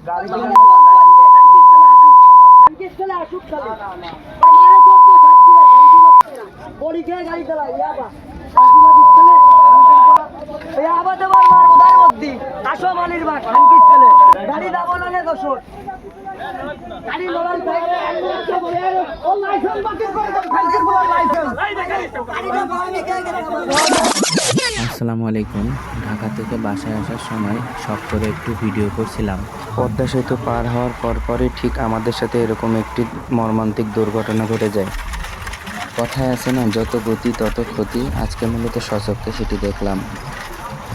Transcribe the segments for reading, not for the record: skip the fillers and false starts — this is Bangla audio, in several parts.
গাড়ি দাবো না দোষর আসসালামু আলাইকুম। ঢাকা থেকে বাসায় আসার সময় শখ করে একটু ভিডিও করছিলাম। পদ্মা সেতু পার হওয়ার পরপরই ঠিক আমাদের সাথে এরকম একটি মর্মান্তিক দুর্ঘটনা ঘটে যায়। কথায় আছে না, যত গতি তত ক্ষতি। আজকে মূলত সচক্ষে সেটি দেখলাম।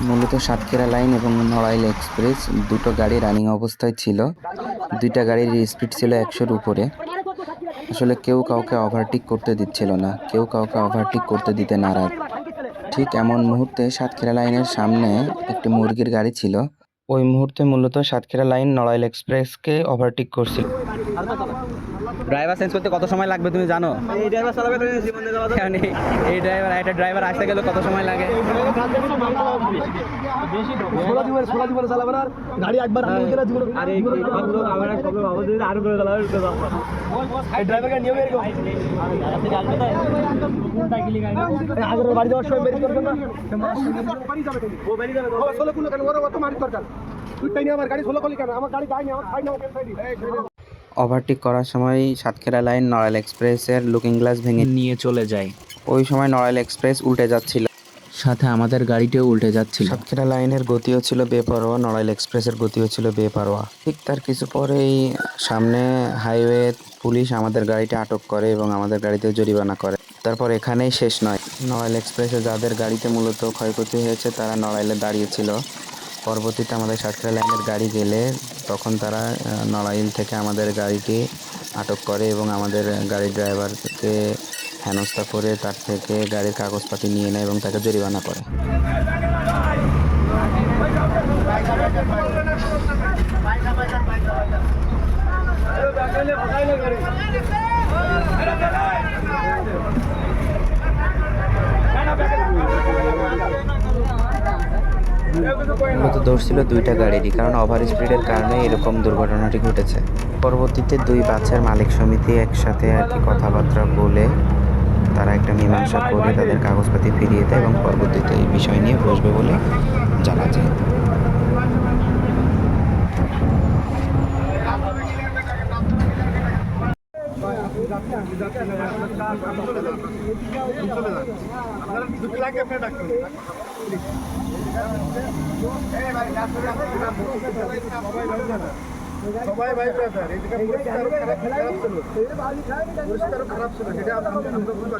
মূলত সাতক্ষীরা লাইন এবং নড়াইল এক্সপ্রেস দুটো গাড়ি রানিং অবস্থায় ছিল। দুইটা গাড়ির স্পিড ছিল 100-র উপরে। আসলে কেউ কাউকে ওভারটেক করতে দিচ্ছিল না, কেউ কাউকে ওভারটেক করতে দিতে নারাজ। ঠিক এমন মুহূর্তে সাতক্ষীরা লাইনের সামনে একটি মুরগির গাড়ি ছিল। ওই মুহূর্তে মূলত সাতক্ষীরা লাইন নড়াইল এক্সপ্রেসকে ওভারটেক করছিল। ড্রাইভার চেঞ্জ করতে কত সময় লাগবে তুমি জানো? এই ড্রাইভার চালাবে তো জীবনে যাওয়া যাবে না। এই ড্রাইভার একটা ড্রাইভার আসতে গেলে কত সময় লাগে? বেশি তো ছোলা জীবনে চালাবে না, গাড়ি একবার আমি গেলে জীবন আরে এই ভাবলো আবার কবে ভাবো যে আরো করে চালাবে তো যাব। এই ড্রাইভারকে নিয়ম এরকম আসতে যাবে তো কোনটা গিলি গাড়ি আগের বাড়ি যাওয়ার সময় মেরি করবে না, বাড়ি যাবে তো ও বাড়ি যাবে ও ছোলা কুলো কেন ওরা অত মারি দরকার তুই নিয়ে আমার গাড়ি ছোলা কলি কেন আমার গাড়ি যায়নি আমার খাই না ওকে সাইডি ওভারটেক করার সময় সাতক্ষীরা লাইন নড়াইল এক্সপ্রেসের লুকিং গ্লাস ভেঙে নিয়ে চলে যায়। ওই সময় নড়াইল এক্সপ্রেস উল্টে যাচ্ছিল, সাথে আমাদের গাড়িটিও উল্টে যাচ্ছিল। সাতক্ষীরা লাইনের গতিও ছিল বেপরোয়া, নড়াইল এক্সপ্রেসের গতিও ছিল বেপরোয়া। ঠিক তার কিছু পরেই সামনে হাইওয়ে পুলিশ আমাদের গাড়িটা আটক করে এবং আমাদের গাড়িতে জরিমানা করে। তারপর এখানেই শেষ নয়, নড়াইল এক্সপ্রেসে যাদের গাড়িতে মূলত ক্ষয়ক্ষতি হয়েছে তারা নড়াইলে দাঁড়িয়েছিল। পরবর্তীতে আমাদের সাতক্ষীরা লাইনের গাড়ি গেলে তখন তারা নড়াইল থেকে আমাদের গাড়িটি আটক করে এবং আমাদের গাড়ির ড্রাইভারকে হেনস্থা করে তার থেকে গাড়ির কাগজপাতি নিয়ে নেয় এবং তাকে জরিমানা করে। মূলত দোষ ছিল দুইটা গাড়িরই, কারণ ওভার স্পিডের কারণে এরকম দুর্ঘটনাটি ঘটেছে। পরবর্তীতে দুই বাচ্চার মালিক সমিতি একসাথে আর কি কথাবার্তা বলে তারা একটা মীমাংসা করে তাদের কাগজপাতি ফিরিয়ে দেয় এবং পরবর্তীতে এই বিষয় নিয়ে বসবে বলে জানা যায়। সবাই ভাই ব্রাদার এদিকে পরিষ্কার খারাপ ছিল, পরিষ্কার খারাপ ছিল, সেটা আমরা বুঝতে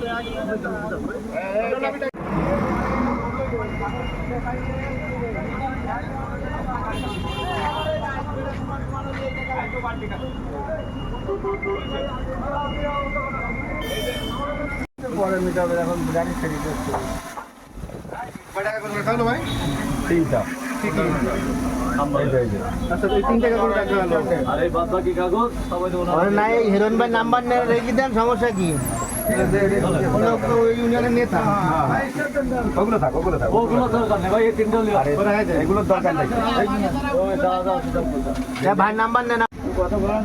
পরে মিটাবে এখন গাড়ি ছেড়ে দিচ্ছে। কয় টাকা করে খাওয়ালো ভাই? 3টা। আচ্ছা এই 3 টাকা করে টাকা হলো। আরে বাদ বাকি কাগজ সবাই দেবো না। আরে নাই হিরণ ভাই নাম্বার নিয়ে রেখে দেন, সমস্যা কি? ইউনিয়নের নেতা ওগুলো থাক ওগুলো দরকার নেই ভাই, এই 3টা এগুলো দরকার নেই ভাই, নাম্বার নেন কথা বলেন।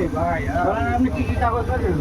এই ভাই আপনি কি কাগজ পাচ্ছেন?